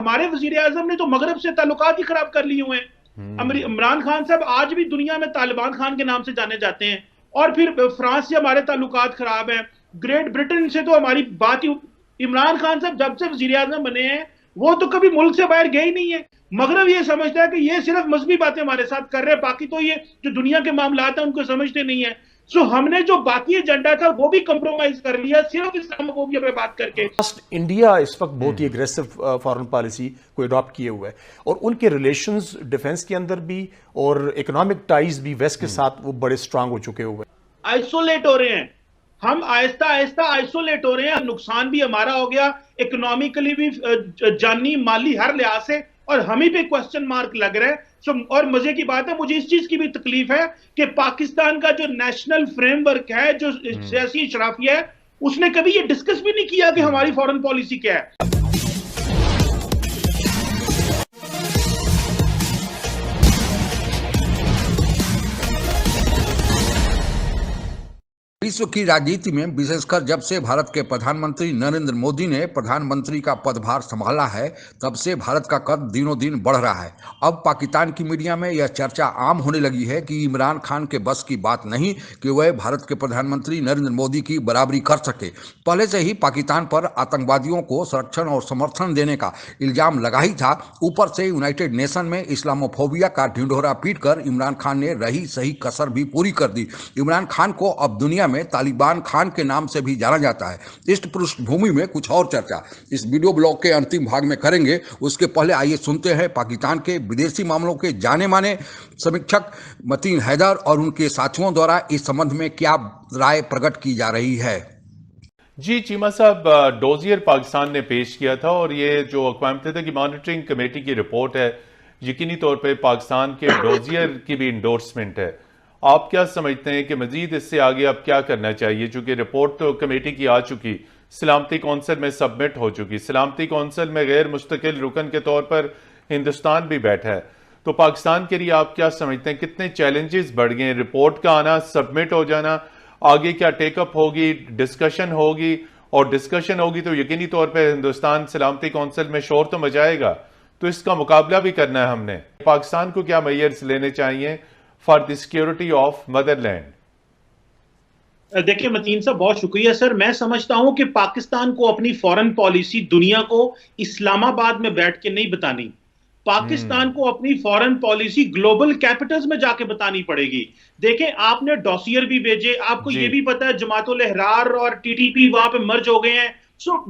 हमारे वजीर आजम ने तो मगरब से ताल्लुकात ही खराब कर लिए हुए हैं। इमरान खान साहब आज भी दुनिया में तालिबान खान के नाम से जाने जाते हैं, और फिर फ्रांस से हमारे ताल्लुकात खराब हैं, ग्रेट ब्रिटेन से तो हमारी बात ही। इमरान खान साहब जब से वजीर आजम बने हैं वो तो कभी मुल्क से बाहर गए ही नहीं है। मगरब ये समझता है कि ये सिर्फ मजहबी बातें हमारे साथ कर रहे हैं, बाकी तो ये जो दुनिया के मामलात हैं उनको समझते नहीं है। सो हमने जो बाकी एजेंडा था वो भी कंप्रोमाइज कर लिया सिर्फ इस्लामोफोबिया पे बात करके। इंडिया इस वक्त बहुत ही एग्रेसिव फॉरेन पॉलिसी को अडॉप्ट किए हुए है, और उनके रिलेशंस डिफेंस के अंदर भी और इकोनॉमिक टाइज भी वेस्ट के साथ वो बड़े स्ट्रांग हो चुके हुए हैं। आइसोलेट हो रहे हैं हम, आहिस्ता आहिस्ता आइसोलेट हो रहे हैं। नुकसान भी हमारा हो गया, इकोनॉमिकली भी, जानी माली हर लिहाज से, और हम ही पे क्वेश्चन मार्क लग रहा है। और मजे की बात है, मुझे इस चीज की भी तकलीफ है कि पाकिस्तान का जो नेशनल फ्रेमवर्क है, जो सियासी शराफिया है, उसने कभी ये डिस्कस भी नहीं किया कि हमारी फॉरेन पॉलिसी क्या है। विश्व की राजनीति में विशेषकर जब से भारत के प्रधानमंत्री नरेंद्र मोदी ने प्रधानमंत्री का पदभार संभाला है, तब से भारत का कद दिनों दिन बढ़ रहा है। अब पाकिस्तान की मीडिया में यह चर्चा आम होने लगी है कि इमरान खान के बस की बात नहीं कि वह भारत के प्रधानमंत्री नरेंद्र मोदी की बराबरी कर सके। पहले से ही पाकिस्तान पर आतंकवादियों को संरक्षण और समर्थन देने का इल्जाम लगा ही था। ऊपर से यूनाइटेड नेशन में इस्लामोफोबिया का ढिंढोरा पीटकर इमरान खान ने रही सही कसर भी पूरी कर दी। इमरान खान को अब दुनिया में तालिबान खान के नाम से भी जाना जाता है। इस पृष्ठभूमि में कुछ और चर्चा इस वीडियो ब्लॉग के अंतिम भाग में करेंगे। उसके पहले आइए सुनते हैं पाकिस्तान के विदेशी मामलों के जाने माने समीक्षक मतीन हैदर और उनके साथियों द्वारा इस संबंध में क्या राय प्रकट की जा रही है। जी चीमा साहब, डोजियर पाकिस्तान ने पेश किया था, और ये जो अक़वाम मुत्तहिदा की मॉनिटरिंग कमेटी की रिपोर्ट है, यकीनी तौर पर पाकिस्तान के डोजियर की भी इंडोर्समेंट है। आप क्या समझते हैं कि मजीद इससे आगे अब क्या करना चाहिए? चूंकि रिपोर्ट तो कमेटी की आ चुकी, सलामती कौंसिल में सबमिट हो चुकी, सलामती कौंसिल में गैर मुस्तकिल रुकन के तौर पर हिंदुस्तान भी बैठा है, तो पाकिस्तान के लिए आप क्या समझते हैं कितने चैलेंजेस बढ़ गए हैं? रिपोर्ट का आना, सबमिट हो जाना, आगे क्या टेकअप होगी, डिस्कशन होगी, और डिस्कशन होगी तो यकीनी तौर पर हिंदुस्तान सलामती कौंसिल में शोर तो मचाएगा, तो इसका मुकाबला भी करना है हमने। पाकिस्तान को क्या मेजर्स लेने चाहिए for the security of Motherland? देखिए मतीन साहब, बहुत शुक्रिया सर। मैं समझता हूं कि पाकिस्तान को अपनी फॉरेन पॉलिसी दुनिया को इस्लामाबाद में बैठ के नहीं बतानी। पाकिस्तान को अपनी फॉरेन पॉलिसी ग्लोबल कैपिटल्स में जाके बतानी पड़ेगी। देखें, आपने डॉसियर भी भेजे, आपको ये भी पता है जमातुल अहरार और टीटीपी वहां पे मर्ज हो गए हैं।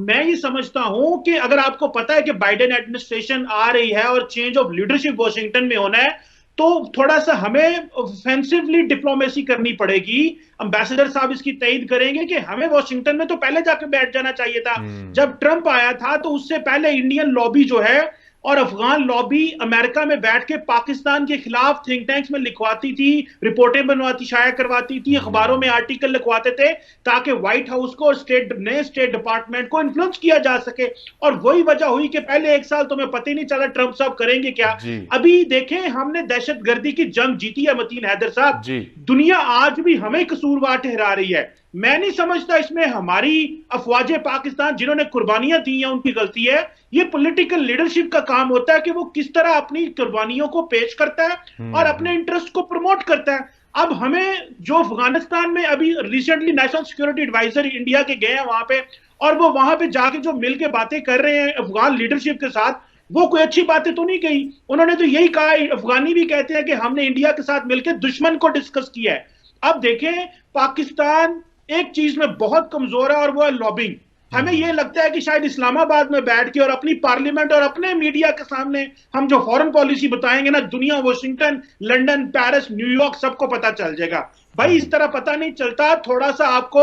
मैं ये समझता हूं कि अगर आपको पता है कि बाइडेन एडमिनिस्ट्रेशन आ रही है और चेंज ऑफ लीडरशिप वॉशिंगटन में होना है, तो थोड़ा सा हमें ऑफेंसिवली डिप्लोमेसी करनी पड़ेगी। एम्बेसडर साहब इसकी तईद करेंगे कि हमें वॉशिंगटन में तो पहले जाकर बैठ जाना चाहिए था। जब ट्रंप आया था तो उससे पहले इंडियन लॉबी जो है और अफगान लॉबी अमेरिका में बैठ के पाकिस्तान के खिलाफ थिंक टैंक्स में लिखवाती थी, रिपोर्टें बनवाती, शाया करवाती थी, अखबारों में आर्टिकल लिखवाते थे, ताकि व्हाइट हाउस को और नए स्टेट डिपार्टमेंट को इन्फ्लुएंस किया जा सके। और वही वजह हुई कि पहले एक साल तो हमें पता ही नहीं चला ट्रंप साहब करेंगे क्या। अभी देखें, हमने दहशतगर्दी की जंग जीती है मतीन हैदर साहब, दुनिया आज भी हमें कसूरवार ठहरा रही है। मैं नहीं समझता इसमें हमारी अफवाज पाकिस्तान जिन्होंने कुर्बानियां दी हैं उनकी गलती है। ये पॉलिटिकल लीडरशिप का काम होता है कि वो किस तरह अपनी कुर्बानियों को पेश करता है और अपने इंटरेस्ट को प्रमोट करता है। अब हमें जो अफगानिस्तान में अभी recently national security advisor India के गए हैं वहां पे, और वो वहां पे जाके जो मिलके बातें कर रहे हैं अफगान लीडरशिप के साथ, वो कोई अच्छी बातें तो नहीं कही। उन्होंने तो यही कहा, अफगानी भी कहते हैं कि हमने इंडिया के साथ मिलकर दुश्मन को डिस्कस किया है। अब देखें, पाकिस्तान एक चीज में बहुत कमजोर है और वो है लॉबिंग। हमें यह लगता है कि शायद इस्लामाबाद में बैठ के और अपनी पार्लियामेंट और अपने मीडिया के सामने हम जो फॉरेन पॉलिसी बताएंगे ना, दुनिया, वॉशिंगटन, लंदन, पेरिस, न्यूयॉर्क सबको पता चल जाएगा। भाई इस तरह पता नहीं चलता। थोड़ा सा आपको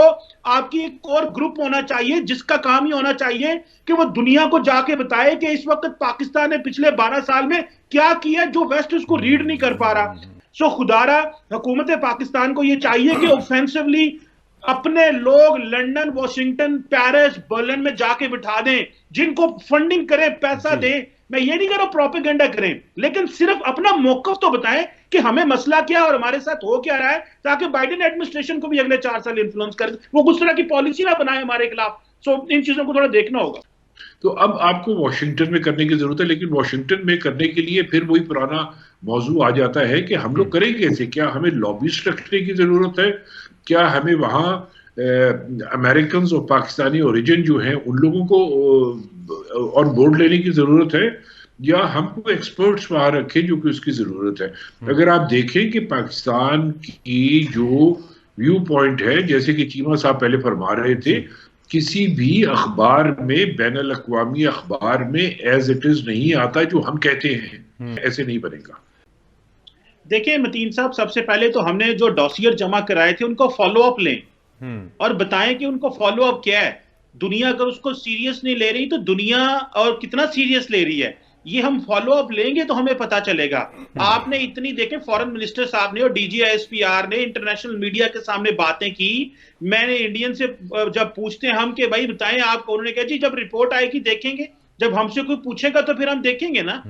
आपकी एक कोर ग्रुप होना चाहिए जिसका काम ही होना चाहिए कि वो दुनिया को जाके बताए कि इस वक्त पाकिस्तान ने पिछले 12 साल में क्या किया जो वेस्ट उसको रीड नहीं कर पा रहा। खुदारा हुकूमत पाकिस्तान को यह चाहिए कि ऑफेंसिवली अपने लोग लंदन, वॉशिंगटन, पेरिस, बर्लिन में जाके बिठा दें, जिनको फंडिंग करें, पैसा दें। मैं ये नहीं कह रहा प्रोपेगेंडा करें, लेकिन सिर्फ अपना मौकफ तो बताएं कि हमें मसला क्या और हमारे साथ हो क्या रहा है, ताकि बाइडेन एडमिनिस्ट्रेशन को भी अगले 4 साल इन्फ्लुएंस कर वो कुछ तरह की पॉलिसी ना बनाए हमारे खिलाफ। इन चीजों को थोड़ा देखना होगा। तो अब आपको वॉशिंगटन में करने की जरूरत है, लेकिन वॉशिंगटन में करने के लिए फिर वही पुराना मौजू आ जाता है कि हम लोग करेंगे कैसे? क्या हमें लॉबिस्ट रखने की जरूरत है? क्या हमें वहाँ अमेरिकन और पाकिस्तानी ओरिजिन जो हैं उन लोगों को ऑन बोर्ड लेने की जरूरत है, या हमको एक्सपर्ट्स वहां रखें जो कि उसकी जरूरत है? अगर आप देखें कि पाकिस्तान की जो व्यू पॉइंट है, जैसे कि चीमा साहब पहले फरमा रहे थे, किसी भी अखबार में, बैनुल अक़वामी अखबार में एज इट इज नहीं आता जो हम कहते हैं, ऐसे नहीं बनेगा। देखिए मतीन साहब, सबसे पहले तो हमने जो डॉसियर जमा कराए थे उनको फॉलो अप लें और बताएं कि उनको फॉलो अप क्या है। दुनिया अगर उसको सीरियस नहीं ले रही तो दुनिया और कितना सीरियस ले रही है, ये हम फॉलो अप लेंगे तो हमें पता चलेगा। आपने इतनी देखे फॉरेन मिनिस्टर साहब ने और DGISPR ने इंटरनेशनल मीडिया के सामने बातें की। मैंने इंडियन से जब पूछते हैं हम कि भाई बताएं आप, उन्होंने कहा जी जब रिपोर्ट आएगी देखेंगे, जब हमसे कोई पूछेगा तो फिर हम देखेंगे ना,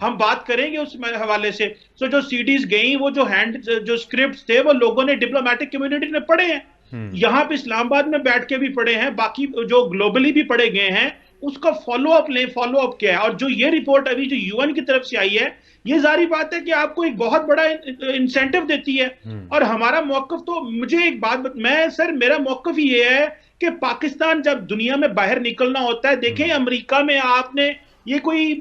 हम बात करेंगे उस हवाले से। सो जो सीडीज गई, वो जो स्क्रिप्ट थे वो लोगों ने, डिप्लोमेटिक कम्युनिटी ने पढ़े हैं, यहाँ पे इस्लामाबाद में बैठ के भी पढ़े हैं, बाकी जो ग्लोबली भी पढ़े गए हैं। उसका फॉलो अप लें, फॉलो अप क्या है। और जो ये रिपोर्ट अभी जो UN की तरफ से आई है, ये जारी बात है कि आपको एक बहुत बड़ा इंसेंटिव देती है। और हमारा मौकफ तो, मुझे एक बात मेरा मौकफ ये है कि पाकिस्तान जब दुनिया में बाहर निकलना होता है, देखें अमेरिका में आपने ये कोई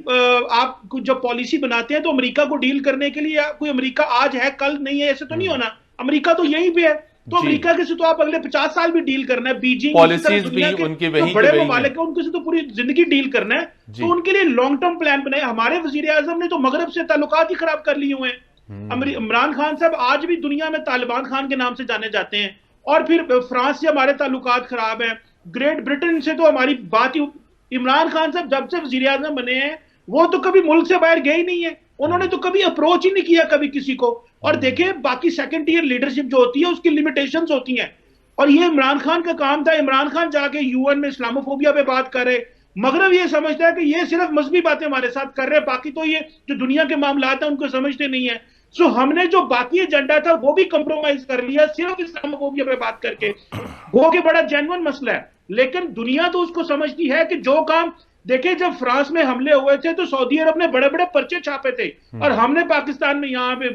आप जब पॉलिसी बनाते हैं तो अमेरिका को डील करने के लिए कोई अमेरिका आज है कल नहीं है, ऐसे तो नहीं होना। अमेरिका तो यहीं पे है, तो अमेरिका के से तो आप अगले 50 साल भी डील करना है। बीजिंग पॉलिसीज भी उनके वही बड़े ममालिक है, उनके से तो पूरी जिंदगी डील करना है, तो उनके लिए लॉन्ग टर्म प्लान बनाए। हमारे वजीर आजम ने तो मगरब से ताल्लुकात ही खराब कर लिए हुए हैं। इमरान खान साहब आज भी दुनिया में तालिबान खान के नाम से जाने जाते हैं। और फिर फ्रांस से हमारे ताल्लुकात खराब है, ग्रेट ब्रिटेन से तो हमारी बात ही। इमरान खान साहब जब से वजीर आजम बने हैं वो तो कभी मुल्क से बाहर गए ही नहीं है, उन्होंने तो कभी अप्रोच ही नहीं किया कभी किसी को। और देखिए बाकी सेकंड टियर लीडरशिप जो होती है उसकी लिमिटेशंस होती हैं, और ये इमरान खान का काम था। इमरान खान जाके UN में इस्लामोफोबिया पे बात करे, मगरब ये समझता है कि ये सिर्फ मजहबी बातें हमारे साथ कर रहे हैं, बाकी तो ये जो दुनिया के मामलात हैं उनको समझते नहीं है। सो हमने जो बाकी एजेंडा था वो भी कंप्रोमाइज कर लिया सिर्फ इस्लामोफोबिया पे बात करके, वो कि बड़ा जेन्युइन मसला है। लेकिन दुनिया तो उसको समझती है कि जो काम, देखिए जब फ्रांस में हमले हुए थे तो सऊदी अरब ने बड़े बड़े पर्चे छापे थे और हमने पाकिस्तान में यहाँ पे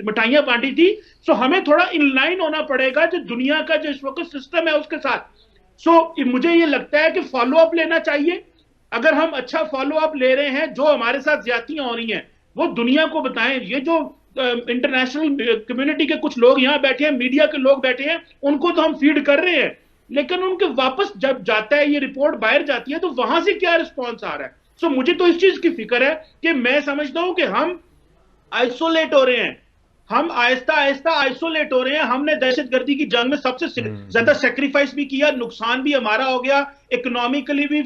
मिठाइयां बांटी थी। सो हमें थोड़ा इनलाइन होना पड़ेगा जो दुनिया का जो इस वक्त सिस्टम है उसके साथ। सो मुझे ये लगता है कि फॉलो अप लेना चाहिए। अगर हम अच्छा फॉलो अप ले रहे हैं, जो हमारे साथ ज्यादतियां हो रही हैं वो दुनिया को बताएं। ये जो इंटरनेशनल कम्युनिटी के कुछ लोग यहाँ बैठे हैं, मीडिया के लोग बैठे हैं, उनको तो हम फीड कर रहे हैं, लेकिन उनके वापस जब जाता है ये रिपोर्ट बाहर जाती है तो वहां से क्या रिस्पॉन्स आ रहा है। सो मुझे तो इस चीज की फिक्र है कि मैं समझता हूं कि हम आइसोलेट हो रहे हैं, हम आहिस्ता आहिस्ता आइसोलेट हो रहे हैं। हमने दहशतगर्दी की जंग में सबसे ज्यादा सेक्रीफाइस भी किया, नुकसान भी हमारा हो गया, इकोनॉमिकली भी,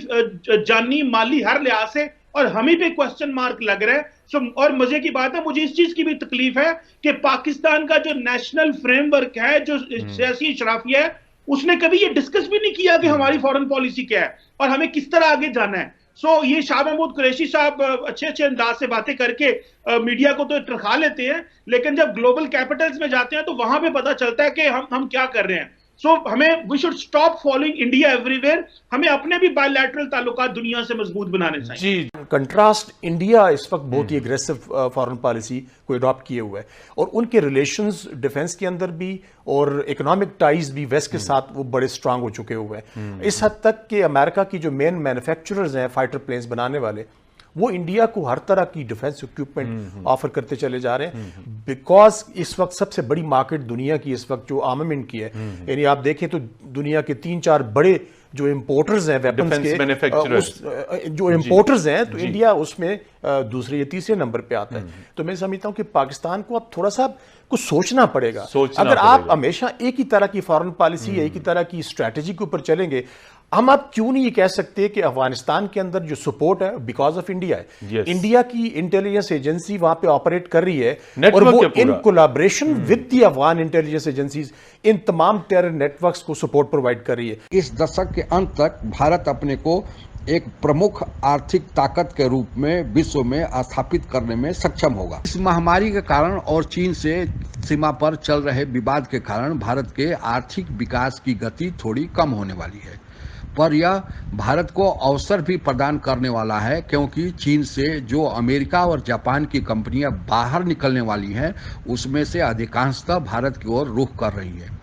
जानी माली हर लिहाज से, और हम ही पे क्वेश्चन मार्क लग रहा है। सो और मजे की बात है, मुझे इस चीज की भी तकलीफ है कि पाकिस्तान का जो नेशनल फ्रेमवर्क है, जो सियासी शराफिया है, उसने कभी ये डिस्कस भी नहीं किया कि हमारी फॉरेन पॉलिसी क्या है और हमें किस तरह आगे जाना है। सो ये शाह महमूद कुरैशी साहब अच्छे अच्छे अंदाज से बातें करके मीडिया को तो टरखा लेते हैं, लेकिन जब ग्लोबल कैपिटल्स में जाते हैं तो वहां पे पता चलता है कि हम क्या कर रहे हैं। सो हमें we should stop following India everywhere, हमें अपने भी बायलैटरल ताल्लुकात दुनिया से मजबूत बनाने चाहिए। जी, कंट्रास्ट इंडिया इस वक्त बहुत ही एग्रेसिव फॉरेन पॉलिसी को अडॉप्ट किए हुआ है और उनके रिलेशंस डिफेंस के अंदर भी और इकोनॉमिक टाइज भी वेस्ट के साथ वो बड़े स्ट्रांग हो चुके हुए हैं। इस हद तक कि अमेरिका की जो मेन मैन्युफैक्चरर्स हैं फाइटर प्लेन्स बनाने वाले, वो इंडिया को हर तरह की डिफेंस इक्विपमेंट ऑफर करते चले जा रहे हैं, बिकॉज इस वक्त सबसे बड़ी मार्केट दुनिया की इस वक्त जो आर्मामेंट की है, यानी आप देखें तो दुनिया के 3-4 बड़े जो इंपोर्टर्स हैं वेपन्स के, जो इंपोर्टर्स हैं, तो इंडिया उसमें दूसरे या तीसरे नंबर पे आता है। तो मैं समझता हूं कि पाकिस्तान को अब थोड़ा सा कुछ सोचना पड़ेगा। अगर आप हमेशा एक ही तरह की फॉरेन पॉलिसी या एक ही तरह की स्ट्रैटेजी के ऊपर चलेंगे, हम अब क्यों नहीं ये कह सकते कि अफगानिस्तान के अंदर जो सपोर्ट है बिकॉज ऑफ इंडिया है। इंडिया की इंटेलिजेंस एजेंसी वहां पे ऑपरेट कर रही है और वो in collaboration with the Afghan intelligence agencies in तमाम टेरर नेटवर्क्स को सपोर्ट प्रोवाइड कर रही है। इस दशक के अंत तक भारत अपने को एक प्रमुख आर्थिक ताकत के रूप में विश्व में स्थापित करने में सक्षम होगा। इस महामारी के कारण और चीन से सीमा पर चल रहे विवाद के कारण भारत के आर्थिक विकास की गति थोड़ी कम होने वाली है। पर यह भारत को अवसर भी प्रदान करने वाला है, क्योंकि चीन से जो अमेरिका और जापान की कंपनियां बाहर निकलने वाली हैं, उसमें से अधिकांशतः भारत की ओर रुख कर रही है।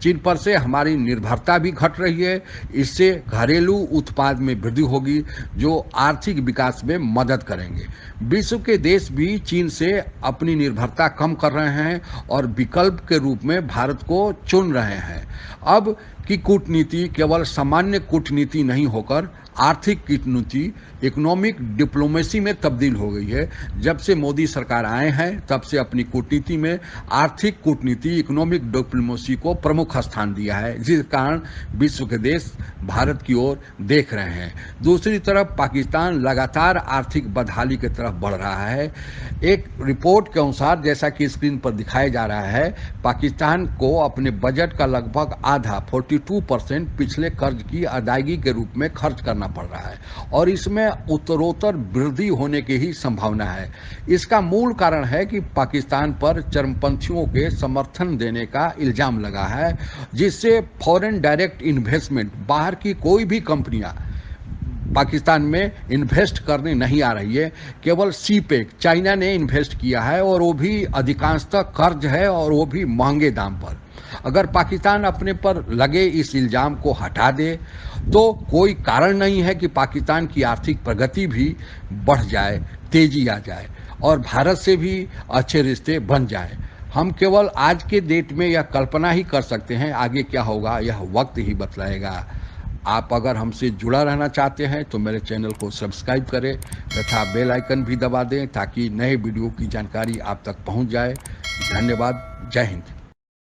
चीन पर से हमारी निर्भरता भी घट रही है। इससे घरेलू उत्पाद में वृद्धि होगी, जो आर्थिक विकास में मदद करेंगे। विश्व के देश भी चीन से अपनी निर्भरता कम कर रहे हैं और विकल्प के रूप में भारत को चुन रहे हैं। अब की कूटनीति केवल सामान्य कूटनीति नहीं होकर आर्थिक कूटनीति, इकोनॉमिक डिप्लोमेसी में तब्दील हो गई है। जब से मोदी सरकार आए हैं, तब से अपनी कूटनीति में आर्थिक कूटनीति, इकोनॉमिक डिप्लोमेसी को प्रमुख स्थान दिया है, जिस कारण विश्व के देश भारत की ओर देख रहे हैं। दूसरी तरफ पाकिस्तान लगातार आर्थिक बदहाली की तरफ बढ़ रहा है। एक रिपोर्ट के अनुसार, जैसा कि स्क्रीन पर दिखाया जा रहा है, पाकिस्तान को अपने बजट का लगभग आधा 42% पिछले कर्ज की अदायगी के रूप में खर्च करना पड़ रहा है और इसमें उत्तरोत्तर वृद्धि होने की ही संभावना है। इसका मूल कारण है कि पाकिस्तान पर चरमपंथियों के समर्थन देने का इल्जाम लगा है, जिससे फॉरेन डायरेक्ट इन्वेस्टमेंट, बाहर की कोई भी कंपनियां पाकिस्तान में इन्वेस्ट करने नहीं आ रही है। केवल सीपेक चाइना ने इन्वेस्ट किया है और वो भी अधिकांशतः कर्ज है और वो भी महंगे दाम पर। अगर पाकिस्तान अपने पर लगे इस इल्जाम को हटा दे तो कोई कारण नहीं है कि पाकिस्तान की आर्थिक प्रगति भी बढ़ जाए, तेजी आ जाए और भारत से भी अच्छे रिश्ते बन जाए। हम केवल आज के डेट में यह कल्पना ही कर सकते हैं, आगे क्या होगा यह वक्त ही बतलाएगा। आप अगर हमसे जुड़ा रहना चाहते हैं तो मेरे चैनल को सब्सक्राइब करें तथा बेल आइकन भी दबा दें ताकि नए वीडियो की जानकारी आप तक पहुंच जाए। धन्यवाद। जय हिंद।